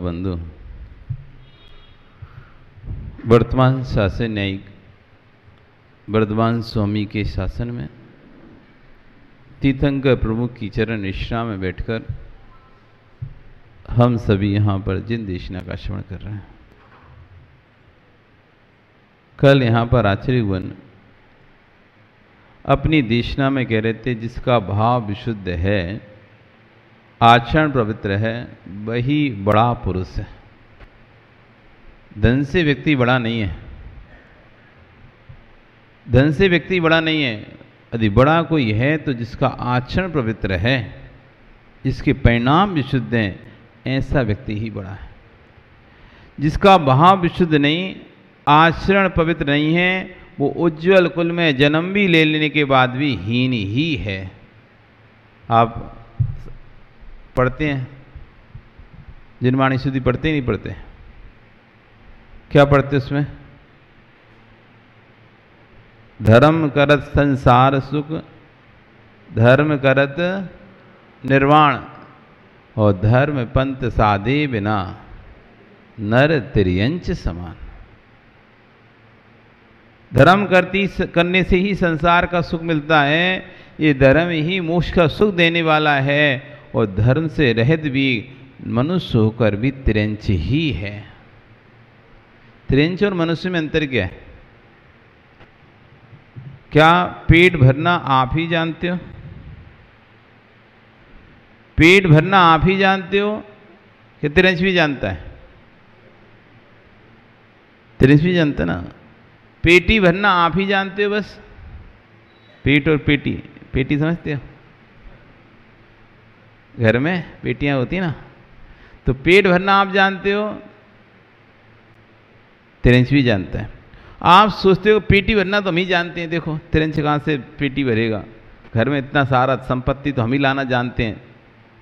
बंधु, वर्तमान शासन न्यायिक वर्धमान स्वामी के शासन में तीर्थंकर प्रमुख की चरण निष्ठा में बैठकर हम सभी यहाँ पर जिन देशना का श्रवण कर रहे हैं। कल यहाँ पर आचार्यगण अपनी देशना में कह रहे थे, जिसका भाव विशुद्ध है, आचरण पवित्र है, वही बड़ा पुरुष है। धन से व्यक्ति बड़ा नहीं है, धन से व्यक्ति बड़ा नहीं है। यदि बड़ा कोई है तो जिसका आचरण पवित्र है, जिसके परिणाम विशुद्ध हैं, ऐसा व्यक्ति ही बड़ा है। जिसका भाव विशुद्ध नहीं, आचरण पवित्र नहीं है, वो उज्जवल कुल में जन्म भी ले लेने के बाद भी हीन ही है। आप पढ़ते हैं, जिनवाणी शुद्धि पढ़ते ही नहीं पढ़ते? क्या पढ़ते उसमें? धर्म करत संसार सुख, धर्म करत निर्वाण, और धर्म पंथ साधे बिना नर तिर्यंच समान। धर्म करने से ही संसार का सुख मिलता है। ये धर्म ही मोक्ष का सुख देने वाला है, और धर्म से रहित भी मनुष्य होकर भी तिर्यंच ही है। तिर्यंच और मनुष्य में अंतर क्या है? क्या पेट भरना आप ही जानते हो? पेट भरना आप ही जानते हो कि तिर्यंच भी जानता है? तिर्यंच भी जानता ना। पेटी भरना आप ही जानते हो बस। पेट और पेटी, पेटी समझते हो? घर में पेटियां होती ना, तो पेट भरना आप जानते हो, तिर्यंच भी जानता है। आप सोचते हो पेटी भरना तो हम ही जानते हैं, देखो तिर्यंच कहाँ से पेटी भरेगा? घर में इतना सारा संपत्ति तो हम ही लाना जानते हैं।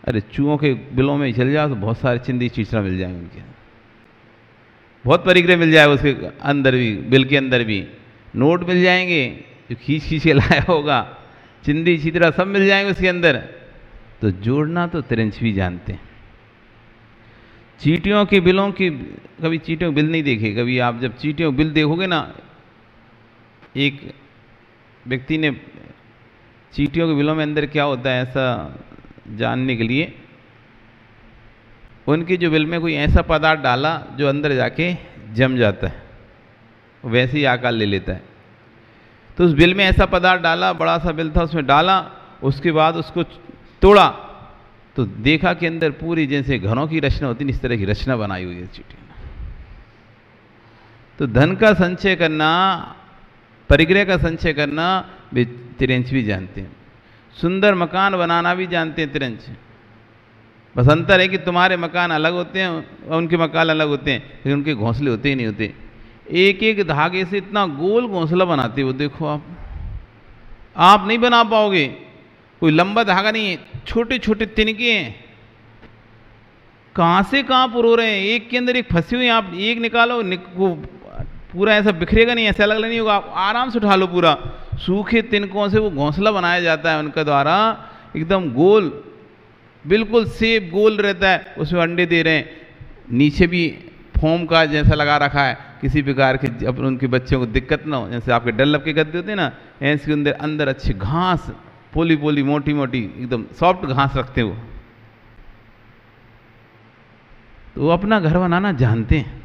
अरे चूहों के बिलों में चल जाओ तो बहुत सारे चिंदी चीचड़ा मिल जाएंगे, उनके बहुत परिग्रह मिल जाएगा, उसके अंदर भी, बिल के अंदर भी नोट मिल जाएंगे जो खींच खींच के लाया होगा, चिंदी चीचड़ा सब मिल जाएंगे उसके अंदर। तो जोड़ना तो तिर्यंच भी जानते हैं। चींटियों के बिलों की, कभी चींटियों के बिल नहीं देखे? कभी आप जब चींटियों के बिल देखोगे ना, एक व्यक्ति ने चींटियों के बिलों में अंदर क्या होता है ऐसा जानने के लिए उनके जो बिल में कोई ऐसा पदार्थ डाला जो अंदर जाके जम जाता है, वैसे ही आकार ले लेता है। तो उस बिल में ऐसा पदार्थ डाला, बड़ा सा बिल था, उसमें डाला, उसके बाद उसको तोड़ा तो देखा कि अंदर पूरी जैसे घरों की रचना होती है, इस तरह की रचना बनाई हुई है चींटियों ने। तो धन का संचय करना, परिग्रह का संचय करना वे तिर्यंच भी जानते हैं। सुंदर मकान बनाना भी जानते हैं तिर्यंच। बस अंतर है कि तुम्हारे मकान अलग होते हैं और उनके मकान अलग होते हैं, लेकिन उनके घोंसले होते ही नहीं होते। एक एक धागे से इतना गोल घोंसला बनाते हो, देखो आप नहीं बना पाओगे। कोई लंबा धागा नहीं है, छोटे छोटे तिनके हैं, कहाँ से कहाँ पुरो रहे हैं, एक के अंदर एक फंसी हुई। आप एक निकालो, वो पूरा ऐसा बिखरेगा नहीं, ऐसा अलग नहीं होगा, आप आराम से उठा लो पूरा। सूखे तिनकों से वो घोंसला बनाया जाता है उनका द्वारा, एकदम गोल, बिल्कुल सेब गोल रहता है, उसमें अंडे दे रहे हैं। नीचे भी फोम का जैसा लगा रखा है, किसी प्रकार के अब उनके बच्चों को दिक्कत ना हो। जैसे आपके डल्लब के गद्दे होते हैं ना, ऐसे अंदर अंदर अच्छी घास, पोली पोली मोटी मोटी एकदम सॉफ्ट घास रखते हो। तो वो अपना घर बनाना जानते हैं।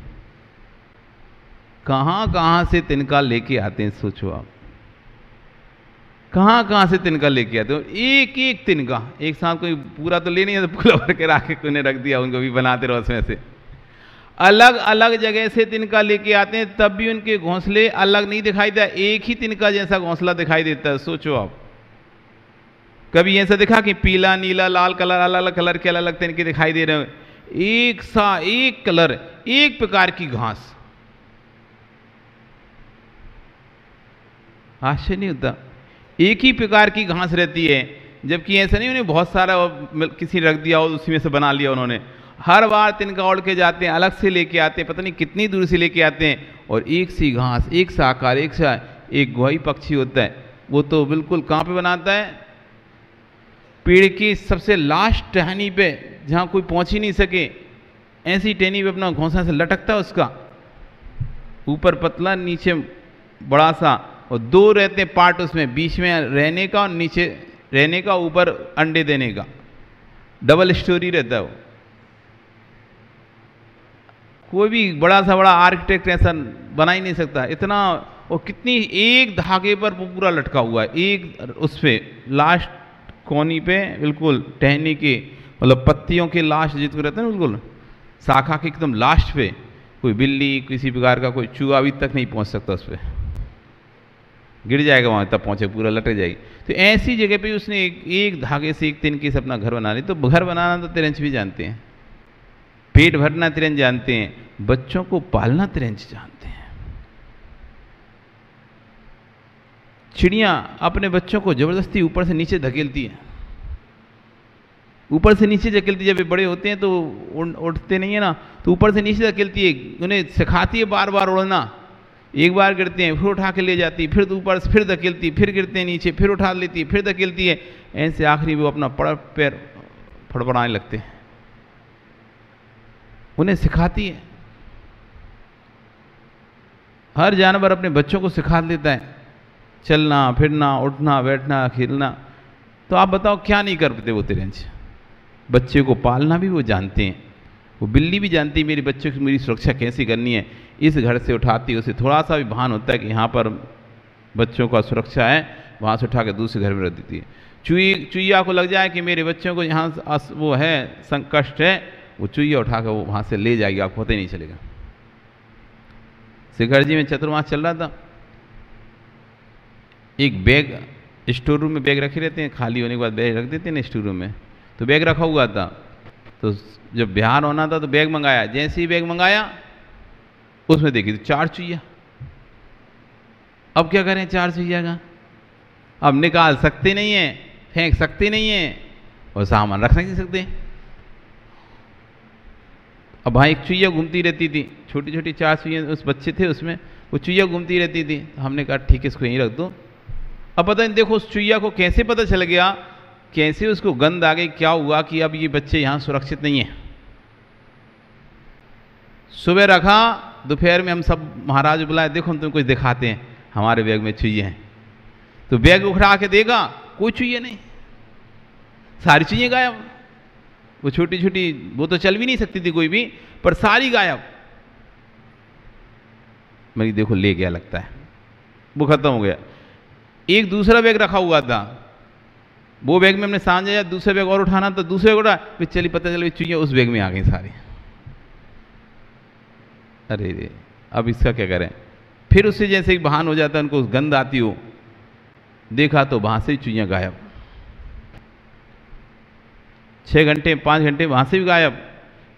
कहाँ कहाँ से तिनका लेके आते हैं, सोचो आप, कहाँ कहाँ से तिनका लेके आते हो। एक एक तिनका एक साथ कोई पूरा तो ले नहीं है, तो पूरा भर के रख के रख दिया, उनको भी बनाते रहो उसमें से। अलग अलग जगह से तिनका लेके आते हैं, तब भी उनके घोंसले अलग नहीं दिखाई देता, एक ही तिनका जैसा घोंसला दिखाई देता है। सोचो आप, कभी ऐसा दिखा कि पीला नीला लाल कलर, अलग अलग कलर के अलग अलग तिनके दिखाई दे रहे हैं? एक सा एक कलर, एक प्रकार की घास। आश्चर्य नहीं होता? एक ही प्रकार की घास रहती है, जबकि ऐसा नहीं उन्हें बहुत सारा किसी रख दिया और उसी में से बना लिया उन्होंने। हर बार तिनका उड़ के जाते हैं, अलग से लेके आते हैं, पता नहीं कितनी दूर से लेके आते हैं, और एक सी घास, एक सा आकार, एक सा। एक गोही पक्षी होता है, वो तो बिल्कुल कहाँ पे बनाता है? पेड़ की सबसे लास्ट टहनी पे, जहाँ कोई पहुँच ही नहीं सके, ऐसी टेनी पे अपना घोंसला से लटकता है उसका, ऊपर पतला नीचे बड़ा सा, और दो रहते हैं पार्ट उसमें, बीच में रहने का और नीचे रहने का, ऊपर अंडे देने का, डबल स्टोरी रहता है वो। कोई भी बड़ा सा बड़ा आर्किटेक्ट ऐसा बना ही नहीं सकता इतना। और कितनी एक धागे पर वो पूरा लटका हुआ है, एक उस पे लास्ट कोनी पे बिल्कुल टहनी के, मतलब पत्तियों के लास्ट जितने रहते हैं बिल्कुल शाखा के एकदम लास्ट पे, कोई बिल्ली किसी प्रकार का कोई चूहा अभी तक नहीं पहुंच सकता उस पर, गिर जाएगा वहां तब पहुंचे, पूरा लटक जाएगी। तो ऐसी जगह पे उसने एक धागे से एक तिनके से अपना घर बना लिया। तो घर बनाना तो तिरंज भी जानते हैं, पेट भरना तिरंज जानते हैं, बच्चों को पालना तिरंज जानते हैं। चिड़िया अपने बच्चों को जबरदस्ती ऊपर से नीचे धकेलती है, ऊपर से नीचे धकेलती है। जब वे बड़े होते हैं तो उड़ते नहीं है ना, तो ऊपर से नीचे धकेलती है, उन्हें सिखाती है बार बार उड़ना। एक बार गिरते हैं फिर उठा के ले जाती है, फिर ऊपर से फिर धकेलती, फिर गिरते हैं नीचे, फिर उठा लेती है, फिर धकेलती है, ऐसे आखिरी वो अपना पैर फड़फड़ाने लगते हैं। उन्हें सिखाती है। हर जानवर अपने बच्चों को सिखा देता है, चलना फिरना उठना बैठना खेलना। तो आप बताओ क्या नहीं करते वो तिरंज? बच्चे को पालना भी वो जानते हैं। वो बिल्ली भी जानती है मेरे बच्चों की मेरी सुरक्षा कैसे करनी है। इस घर से उठाती है, उसे थोड़ा सा भी भान होता है कि यहाँ पर बच्चों का सुरक्षा है, वहाँ से उठा के दूसरे घर में रख देती है। चुईया को लग जाए कि मेरे बच्चों को यहाँ वो है संकष्ट है, वो चुईया उठा कर वो वहाँ से ले जाएगी, आपको पता ही नहीं चलेगा। शिखर जी में चतुर्मास चल रहा था, एक बैग स्टोर रूम में बैग रखे रहते हैं, खाली होने के बाद बैग रख देते हैं ना स्टोर रूम में, तो बैग रखा हुआ था। तो जब बिहार होना था तो बैग मंगाया, जैसे ही बैग मंगाया उसमें देखी तो 4 चुईया। अब क्या करें 4 चुईया का? अब निकाल सकते नहीं है, फेंक सकते नहीं है, और सामान रख नहीं सकते। अब वहाँ एक चुईया घूमती रहती थी, छोटी छोटी 4 चुईया उस बच्चे थे उसमें, वो चुईया घूमती रहती थी। तो हमने कहा ठीक है इसको यहीं रख दो। अब पता नहीं देखो उस चुईया को कैसे पता चल गया, कैसे उसको गंध आ गई, क्या हुआ कि अब ये बच्चे यहाँ सुरक्षित नहीं है। सुबह रखा, दोपहर में हम सब महाराज बुलाए, देखो हम तुम कुछ दिखाते हैं, हमारे बैग में चुईया हैं। तो बैग उखड़ा के देगा, कोई चुईया नहीं, सारी चुईया गायब। वो छोटी छोटी वो तो चल भी नहीं सकती थी कोई भी, पर सारी गायब। मेरी देखो ले गया लगता है, वो खत्म हो गया। एक दूसरा बैग रखा हुआ था, वो बैग में हमने सांझ आया, दूसरा बैग और उठाना तो दूसरे बैग उठा, फिर चली पता चला चुईया उस बैग में आ गई सारी। अरे रे अब इसका क्या करें? फिर उससे जैसे ही बहान हो जाता है, उनको गंध आती हो, देखा तो वहां से ही चुईया गायब। 6 घंटे 5 घंटे वहां से भी गायब।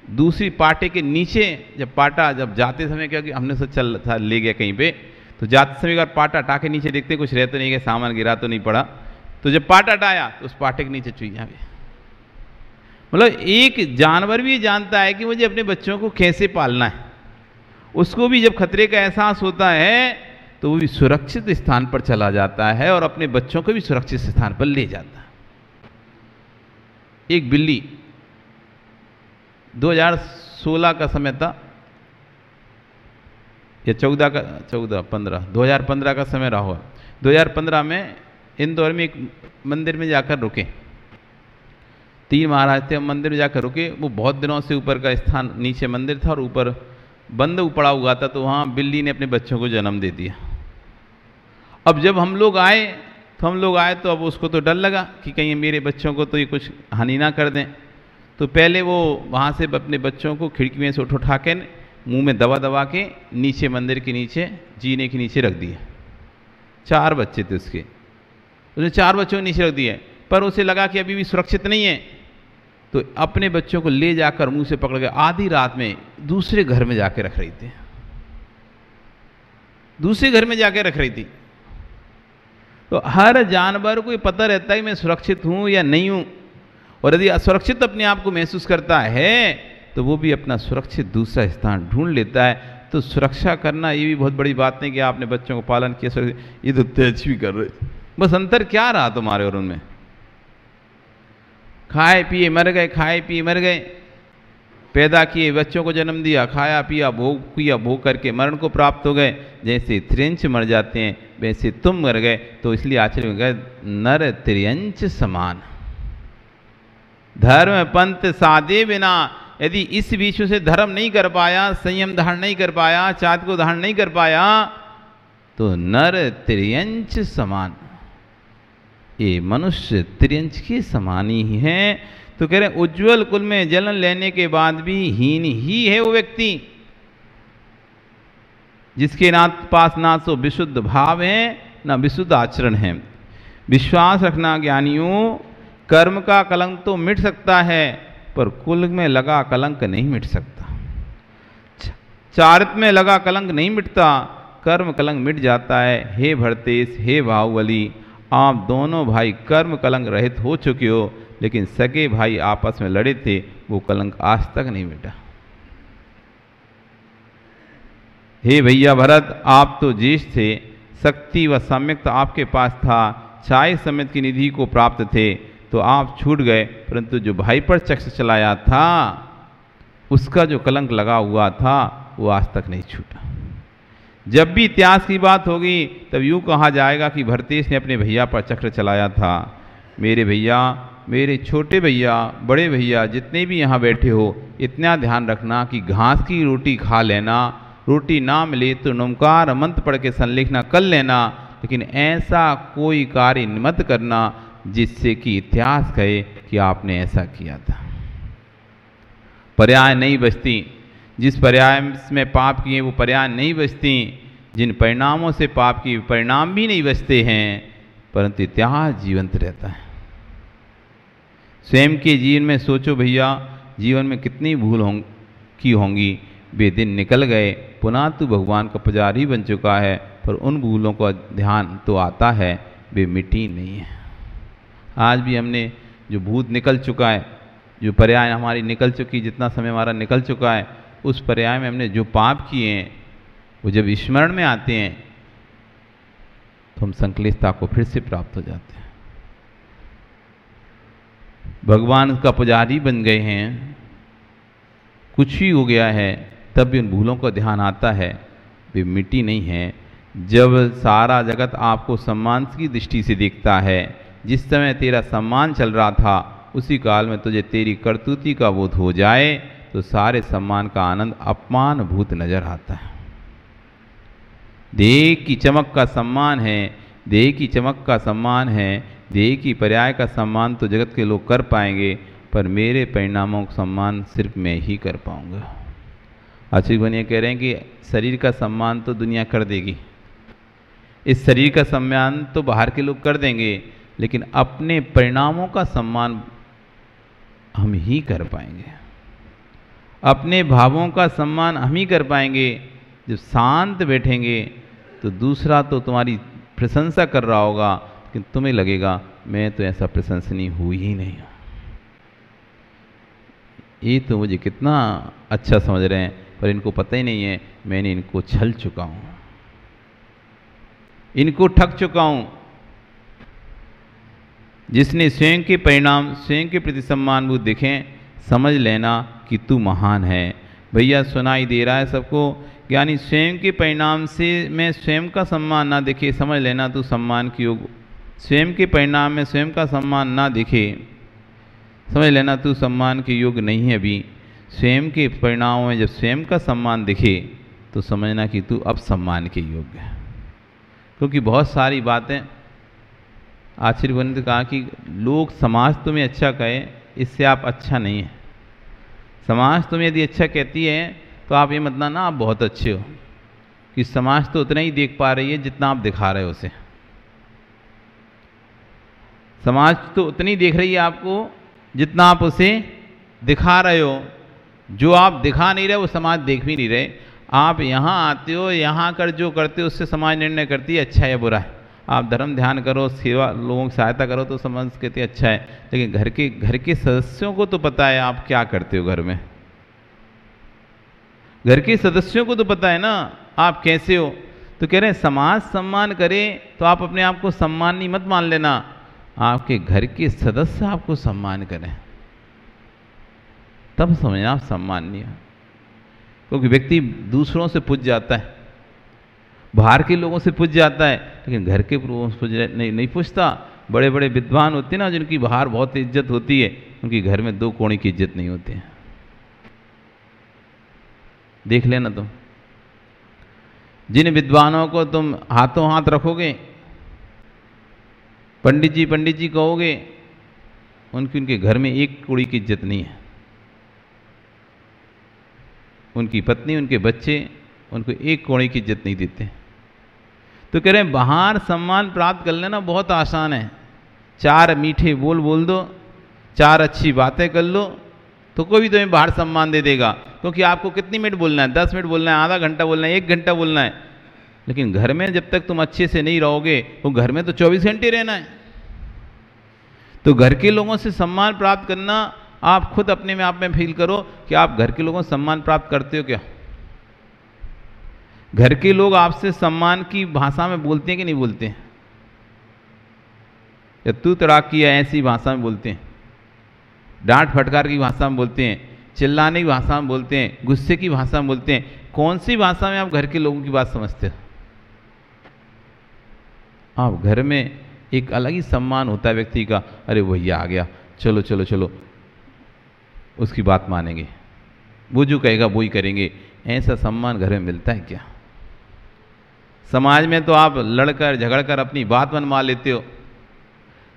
दूसरी पाटे के नीचे जब पाटा, जब जाते समय क्या कि हमने सोचा चल था ले गया कहीं पे, तो जाते समय अगर पाटा हटा के नीचे देखते कुछ रह तो नहीं गया, सामान गिरा तो नहीं पड़ा। तो जब पाटा हटाया तो उस पाटे के नीचे चुईया भी। मतलब एक जानवर भी जानता है कि मुझे अपने बच्चों को कैसे पालना है। उसको भी जब खतरे का एहसास होता है तो वो भी सुरक्षित स्थान पर चला जाता है और अपने बच्चों को भी सुरक्षित स्थान पर ले जाता है। एक बिल्ली 2016 का समय था या 2015 का समय रहा हुआ। 2015 में इंदौर में एक मंदिर में जाकर रुके, 3 महाराज थे, हम मंदिर में जाकर रुके। वो बहुत दिनों से ऊपर का स्थान, नीचे मंदिर था और ऊपर बंद पड़ा हुआ था, तो वहाँ बिल्ली ने अपने बच्चों को जन्म दे दिया। अब जब हम लोग आए तो अब उसको तो डर लगा कि कहीं मेरे बच्चों को तो ये कुछ हानि ना कर दें। तो पहले वो वहाँ से अपने बच्चों को खिड़की में से उठा के मुँह में दबा के नीचे मंदिर के नीचे जीने के नीचे रख दिए। 4 बच्चे थे उसके, उसने 4 बच्चों को नीचे रख दिए, पर उसे लगा कि अभी भी सुरक्षित नहीं है, तो अपने बच्चों को ले जाकर मुंह से पकड़ के आधी रात में दूसरे घर में जाके रख रही थी, दूसरे घर में जाके रख रही थी। तो हर जानवर को ये पता रहता है कि मैं सुरक्षित हूं या नहीं हूं, और यदि असुरक्षित अपने आप को महसूस करता है तो वो भी अपना सुरक्षित दूसरा स्थान ढूंढ लेता है। तो सुरक्षा करना ये भी बहुत बड़ी बात नहीं कि आपने बच्चों को पालन किया, ये तो तेज भी कर रहे, बस अंतर क्या रहा तुम्हारे और उनमें? खाए पिए मर गए, खाए पिए मर गए। पैदा किए, बच्चों को जन्म दिया, खाया पिया, भोग करके मरण को प्राप्त हो गए। जैसे त्रियंच मर जाते हैं वैसे तुम मर गए। तो इसलिए आचार्य में गए नर त्रियंच समान। धर्म पंथ साधे बिना, यदि इस बीच से धर्म नहीं कर पाया, संयम धारण नहीं कर पाया, चाँद को धारण नहीं कर पाया, तो नर त्रियंच समान, ये मनुष्य त्रियंच के समान ही है। तो कह रहे उज्ज्वल कुल में जन्म लेने के बाद भी हीन ही है वो व्यक्ति, जिसके पास ना तो विशुद्ध भाव है ना विशुद्ध आचरण है। विश्वास रखना ज्ञानियों, कर्म का कलंक तो मिट सकता है पर कुल में लगा कलंक नहीं मिट सकता। चारित्र में लगा कलंक नहीं मिटता, कर्म कलंक मिट जाता है। हे भरतेश, हे बाहुबली, आप दोनों भाई कर्म कलंक रहित हो चुके हो, लेकिन सगे भाई आपस में लड़े थे, वो कलंक आज तक नहीं मिटा। हे भैया भरत, आप तो ज्येष्ठ थे, शक्ति व सम्यक आपके पास था, चाय समेत की निधि को प्राप्त थे, तो आप छूट गए। परंतु जो भाई पर चक्ष चलाया था, उसका जो कलंक लगा हुआ था वो आज तक नहीं छूटा। जब भी इतिहास की बात होगी तब यूँ कहा जाएगा कि भरतेश ने अपने भैया पर चक्र चलाया था। मेरे भैया, मेरे छोटे भैया, बड़े भैया, जितने भी यहाँ बैठे हो, इतना ध्यान रखना कि घास की रोटी खा लेना, रोटी ना मिले तो नमकार मंत्र पढ़ के संलेखना कर लेना, लेकिन ऐसा कोई कार्य मत करना जिससे कि इतिहास कहे कि आपने ऐसा किया था। पर्याय नहीं बचती, जिस पर्याय में पाप किए वो पर्याय नहीं बचती, जिन परिणामों से पाप किए परिणाम भी नहीं बचते हैं, परंतु इतिहास जीवंत रहता है। स्वयं के जीवन में सोचो भैया, जीवन में कितनी भूल की होंगी, वे दिन निकल गए, पुनः तू भगवान का पुजारी बन चुका है, पर उन भूलों का ध्यान तो आता है, वे मिटी नहीं है। आज भी हमने जो भूत निकल चुका है, जो पर्याय हमारी निकल चुकी, जितना समय हमारा निकल चुका है, उस पर्याय में हमने जो पाप किए हैं वो जब स्मरण में आते हैं तो हम संकलिष्टता को फिर से प्राप्त हो जाते हैं। भगवान का पुजारी बन गए हैं, कुछ ही हो गया है, तब भी उन भूलों का ध्यान आता है, वे मिटी नहीं है। जब सारा जगत आपको सम्मान की दृष्टि से देखता है, जिस समय तेरा सम्मान चल रहा था उसी काल में तुझे तेरी करतूती का बोध हो जाए तो सारे सम्मान का आनंद अपमान भूत नजर आता है। देह की चमक का सम्मान है, देह की चमक का सम्मान है, देह की पर्याय का सम्मान तो जगत के लोग कर पाएंगे, पर मेरे परिणामों का सम्मान सिर्फ मैं ही कर पाऊंगा। आचार्य बनिया कह रहे हैं कि शरीर का सम्मान तो दुनिया कर देगी, इस शरीर का सम्मान तो बाहर के लोग कर देंगे, लेकिन अपने परिणामों का सम्मान हम ही कर पाएंगे, अपने भावों का सम्मान हम ही कर पाएंगे। जब शांत बैठेंगे तो दूसरा तो तुम्हारी प्रशंसा कर रहा होगा, लेकिन तुम्हें लगेगा मैं तो ऐसा प्रशंसनीय हुई ही नहीं। ये तो मुझे कितना अच्छा समझ रहे हैं, पर इनको पता ही नहीं है मैंने इनको छल चुका हूँ, इनको ठग चुका हूँ। जिसने स्वयं के परिणाम स्वयं के प्रति सम्मान बुद्ध देखें, समझ लेना कि तू महान है। भैया सुनाई दे रहा है सबको, यानी स्वयं के परिणाम से मैं स्वयं का सम्मान ना दिखे, समझ लेना तू सम्मान की योग। स्वयं के परिणाम में स्वयं का सम्मान ना दिखे, समझ लेना तू सम्मान के योग्य नहीं है अभी। स्वयं के परिणामों में जब स्वयं का सम्मान दिखे तो समझना कि तू अब सम्मान के योग्य है। क्योंकि बहुत सारी बातें आचार्य ने कहा कि लोग समाज तुम्हें अच्छा कहे, इससे आप अच्छा नहीं है। समाज तुम्हें यदि अच्छा कहती है तो आप ये मतलब ना आप बहुत अच्छे हो, कि समाज तो उतना ही देख पा रही है जितना आप दिखा रहे हो उसे। समाज तो उतनी देख रही है आपको जितना आप उसे दिखा रहे हो। जो आप दिखा नहीं रहे वो समाज देख भी नहीं रहे। आप यहाँ आते हो, यहाँ कर जो करते हो उससे समाज निर्णय करती है अच्छा है बुरा है। आप धर्म ध्यान करो, सेवा, लोगों की सहायता करो तो समाज कहते अच्छा है, लेकिन घर के सदस्यों को तो पता है आप क्या करते हो घर में। घर के सदस्यों को तो पता है ना आप कैसे हो। तो कह रहे हैं समाज सम्मान करे तो आप अपने आप को सम्मानी मत मान लेना, आपके घर के सदस्य आपको सम्मान करें। तब समझना आप सम्माननीय हो। क्योंकि व्यक्ति दूसरों से पूज जाता है, बाहर के लोगों से पूज जाता है, लेकिन घर के लोगों से नहीं पूछता। बड़े बड़े विद्वान होते हैं ना, जिनकी बाहर बहुत इज्जत होती है, उनकी घर में दो कोणी की इज्जत नहीं होती है। देख लेना तुम, जिन विद्वानों को तुम हाथों हाथ रखोगे, पंडित जी कहोगे, उनके घर में एक कोड़ी की इज्जत नहीं है। उनकी पत्नी, उनके बच्चे उनको एक कोड़ी की इज्जत नहीं देते। तो कह रहे हैं बाहर सम्मान प्राप्त कर लेना बहुत आसान है। 4 मीठे बोल दो, 4 अच्छी बातें कर लो, तो कोई भी तुम्हें बाहर सम्मान दे देगा। क्योंकि आपको कितनी मिनट बोलना है? 10 मिनट बोलना है, आधा घंटा बोलना है, 1 घंटा बोलना है। लेकिन घर में जब तक तुम अच्छे से नहीं रहोगे, तो घर में तो 24 घंटे रहना है। तो घर के लोगों से सम्मान प्राप्त करना, आप खुद अपने में आप में फील करो कि आप घर के लोगों से सम्मान प्राप्त करते हो क्या? घर के लोग आपसे सम्मान की भाषा में बोलते हैं कि नहीं बोलते हैं? या तू तड़ाक की ऐसी भाषा में बोलते हैं, डांट फटकार की भाषा में बोलते हैं, चिल्लाने की भाषा में बोलते हैं, गुस्से की भाषा में बोलते हैं? कौन सी भाषा में आप घर के लोगों की बात समझते हो? आप घर में एक अलग ही सम्मान होता है व्यक्ति का। अरे भैया आ गया, चलो चलो चलो, उसकी बात मानेंगे, वो जो कहेगा वो ही करेंगे। ऐसा सम्मान घर में मिलता है क्या? समाज में तो आप लड़कर झगड़कर अपनी बात मनवा लेते हो।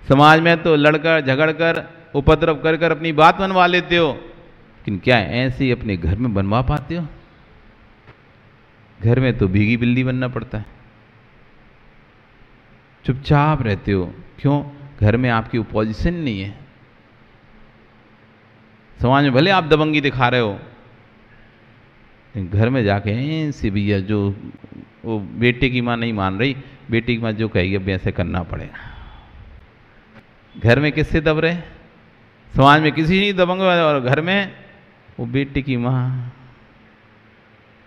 समाज में तो लड़कर झगड़कर उपद्रव कर कर अपनी बात मनवा लेते हो, लेकिन क्या ऐसे ही अपने घर में बनवा पाते हो? घर में तो भीगी बिल्ली बनना पड़ता है, चुपचाप रहते हो। क्यों? घर में आपकी अपोजिशन नहीं है। समाज में भले आप दबंगी दिखा रहे हो, घर में जाके ऐसे भैया जो वो बेटे की माँ नहीं मान रही, बेटी की माँ जो कहेगी अब ऐसे करना पड़ेगा। घर में किससे दब रहे? समाज में किसी नहीं दबंग, और घर में वो बेटे की माँ,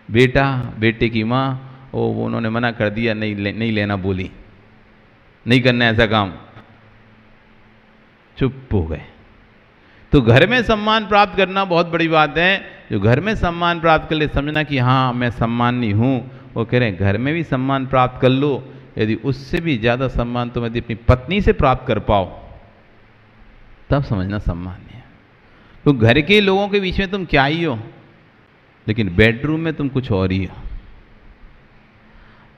बेटा बेटे की माँ, वो उन्होंने मना कर दिया, नहीं लेना बोली, नहीं करना ऐसा काम, चुप हो गए। तो घर में सम्मान प्राप्त करना बहुत बड़ी बात है। जो घर में सम्मान प्राप्त कर ले, समझना कि हाँ मैं सम्मानी हूँ। वो कह रहे हैं घर में भी सम्मान प्राप्त कर लो, यदि उससे भी ज़्यादा सम्मान तुम यदि अपनी पत्नी से प्राप्त कर पाओ, तब समझना सम्मान्य है। तो घर के लोगों के बीच में तुम क्या ही हो, लेकिन बेडरूम में तुम कुछ और ही हो।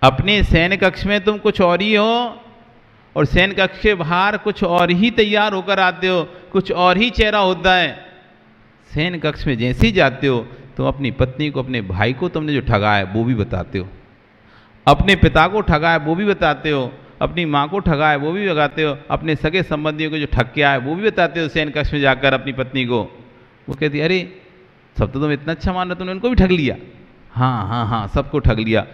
अपने शयन कक्ष में तुम कुछ और ही हो, और शयन कक्ष के बाहर कुछ और ही तैयार होकर आते हो, कुछ और ही चेहरा होता है। शयन कक्ष में जैसे ही जाते हो, तो अपनी पत्नी को, अपने भाई को तुमने जो ठगा है वो भी बताते हो, अपने पिता को ठगा है वो भी बताते हो, अपनी माँ को ठगा है वो भी बताते हो, अपने सगे संबंधियों को जो ठग के आए वो भी बताते हो। शयन कक्ष में जाकर अपनी पत्नी को वो कहती है, अरे सब तो तुम इतना अच्छा मान रहे, तुमने उनको भी ठग लिया। हाँ हाँ हाँ, सबको ठग लिया।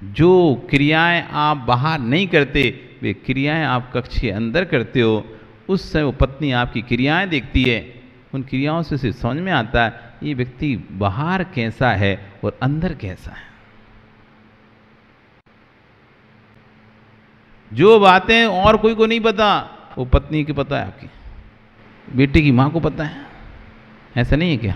जो क्रियाएं आप बाहर नहीं करते, वे क्रियाएं आप कक्ष के अंदर करते हो। उस समय वो पत्नी आपकी क्रियाएं देखती है, उन क्रियाओं से उसे समझ में आता है ये व्यक्ति बाहर कैसा है और अंदर कैसा है। जो बातें और कोई को नहीं पता, वो पत्नी की पता है, आपकी बेटे की माँ को पता है। ऐसा नहीं है क्या?